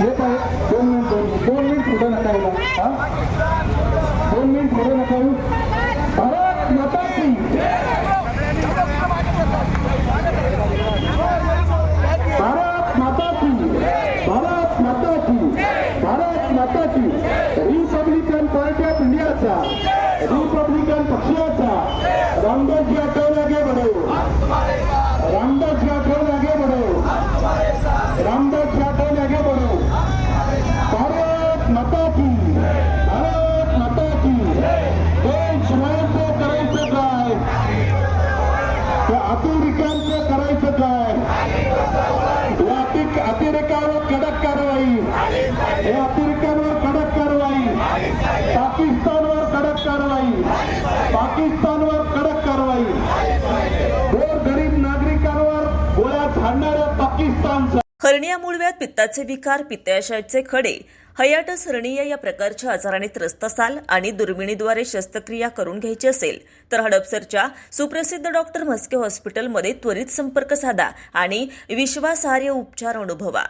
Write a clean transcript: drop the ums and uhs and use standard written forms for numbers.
येत आहे. 2 मिनिट पुढे नका येऊ. 2 मिनिट पुढे नका येऊ. भारत माता की भारत माता की भारत माता की भारत माता की. रिपब्लिकन पार्टी ऑफ इंडियाचा रिपब्लिकन पक्षाचा रामदास राठौर आगे बढ़ो. रामदास राठौर आगे बढ़ो. रामदास राठौर आगे बढ़ो. भारत माता की भारत माता की. देशवायांचं करायचं काय, त्या अतिरेक्यांचं करायचं काय. या अतिरेकावर कडक कारवाई. या अतिरेक्यांवर कडक कारवाई. पाकिस्तानवर कडक कारवाई. पाकिस्तानवर कडक कारवाई. गरीब नागरिकांवर गोळ्या झाडणाऱ्या पाकिस्तानचा. हर्निया मूळव्याध, पित्ताचे विकार, पित्ताशयाचे खडे, हायटिस हर्निया या प्रकारच्या आजाराने त्रस्त असाल आणि दुर्बिणीद्वारे शस्त्रक्रिया करून घ्यायची असेल तर हडपसरच्या सुप्रसिद्ध डॉक्टर म्हस्के हॉस्पिटलमध्ये त्वरित संपर्क साधा आणि विश्वासार्ह उपचार अनुभवा.